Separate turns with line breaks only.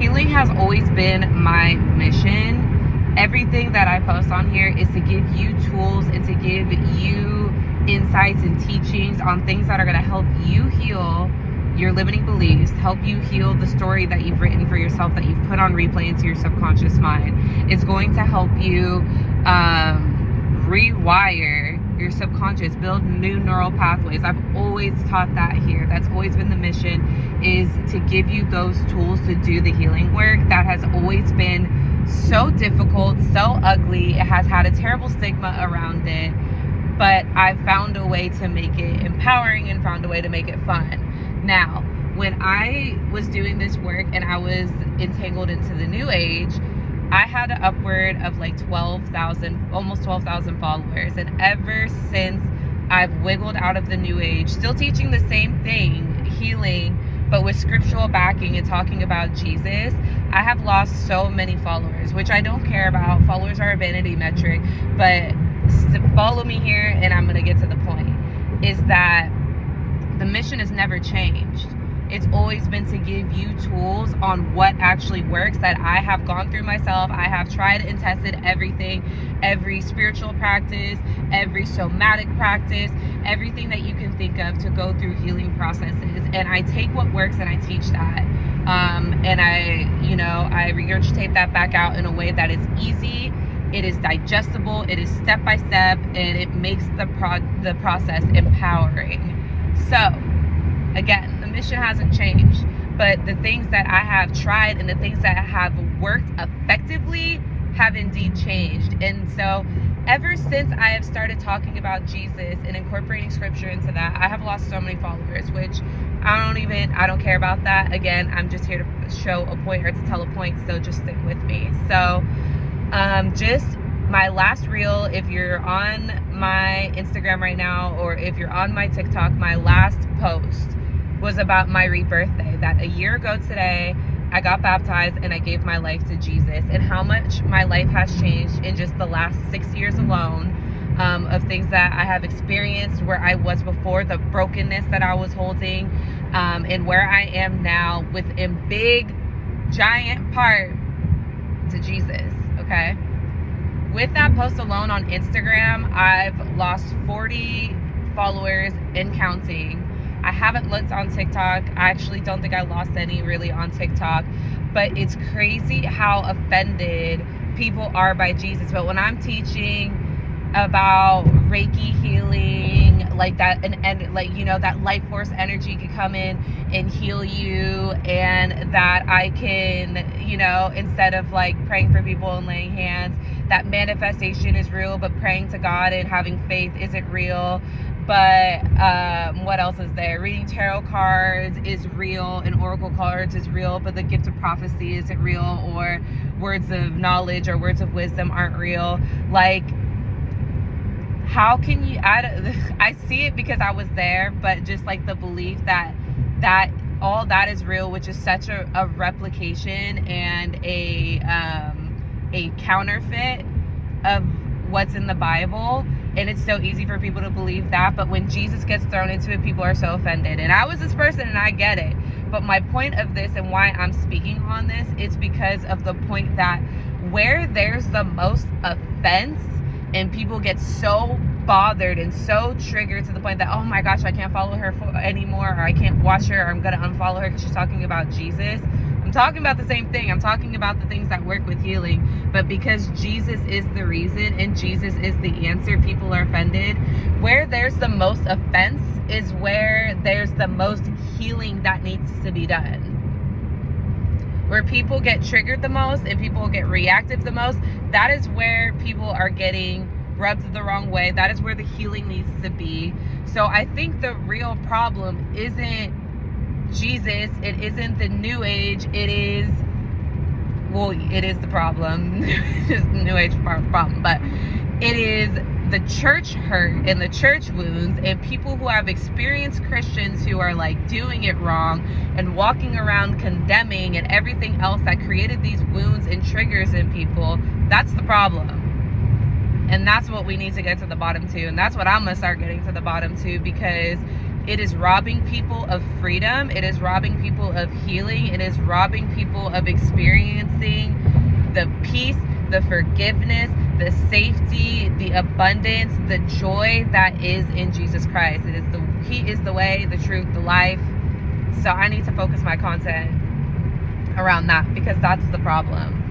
Healing has always been my mission. Everything that I post on here is to give you tools and to give you insights and teachings on things that are going to help you heal your limiting beliefs, help you heal the story that you've written for yourself, that you've put on replay into your subconscious mind. It's going to help you rewire your subconscious, build new neural pathways. I've always taught that here. That's always been the mission, is to give you those tools to do the healing work that has always been so difficult, so ugly. It has had a terrible stigma around it, but I've found a way to make it empowering and found a way to make it fun. Now, when I was doing this work and I was entangled into the new age, I had an upward of like 12,000, almost 12,000 followers. And ever since I've wiggled out of the new age, still teaching the same thing, healing, but with scriptural backing and talking about Jesus, I have lost so many followers, which I don't care about. Followers are a vanity metric, but follow me here and I'm going to get to the point, is that the mission has never changed. It's always been to give you tools on what actually works that I have gone through myself. I have tried and tested everything, every spiritual practice, every somatic practice, everything that you can think of to go through healing processes. And I take what works and I teach that. And I regurgitate that back out in a way that is easy. It is digestible. It is step by step, and it makes the process empowering. So, again, the mission hasn't changed, but the things that I have tried and the things that have worked effectively have indeed changed. And so, ever since I have started talking about Jesus and incorporating scripture into that, I have lost so many followers, which I don't care about that. Again, I'm just here to show a point or to tell a point, so just stick with me. So, just my last reel, if you're on my Instagram right now, or if you're on my TikTok, my last post was about my rebirthday, that a year ago today, I got baptized and I gave my life to Jesus, and how much my life has changed in just the last 6 years alone, of things that I have experienced, where I was before, the brokenness that I was holding, and where I am now, with in big, giant part to Jesus, okay? With that post alone on Instagram, I've lost 40 followers and counting. I haven't looked on TikTok. I actually don't think I lost any really on TikTok, but it's crazy how offended people are by Jesus. But when I'm teaching about Reiki healing, like that, and like, that life force energy can come in and heal you, and that I can, instead of like praying for people and laying hands, that manifestation is real, but praying to God and having faith isn't real. But what else is there? Reading tarot cards is real, and oracle cards is real, but the gift of prophecy isn't real, or words of knowledge or words of wisdom aren't real. Like, how can you, I see it because I was there, but just like the belief that all that is real, which is such a replication and a counterfeit of what's in the Bible. And it's so easy for people to believe that, but when Jesus gets thrown into it, people are so offended. And I was this person, and I get it. But my point of this, and why I'm speaking on this, is because of the point that where there's the most offense, and people get so bothered and so triggered to the point that, oh my gosh, I can't follow her anymore, or I can't watch her, or I'm going to unfollow her because she's talking about Jesus. I'm talking about the same thing. I'm talking about the things that work with healing. But because Jesus is the reason and Jesus is the answer, people are offended. Where there's the most offense is where there's the most healing that needs to be done. Where people get triggered the most and people get reactive the most, that is where people are getting rubbed the wrong way. That is where the healing needs to be. So I think the real problem isn't Jesus, it isn't the new age, it is the problem. Just new age problem, but it is the church hurt and the church wounds, and people who have experienced Christians who are like doing it wrong and walking around condemning and everything else that created these wounds and triggers in people. That's the problem. And that's what we need to get to the bottom to. And that's what I'm going to start getting to the bottom to, because It is robbing people of freedom. It is robbing people of healing. It is robbing people of experiencing the peace, the forgiveness, the safety, the abundance, the joy that is in Jesus Christ. He is the way, the truth, the life. So I need to focus my content around that, because that's the problem.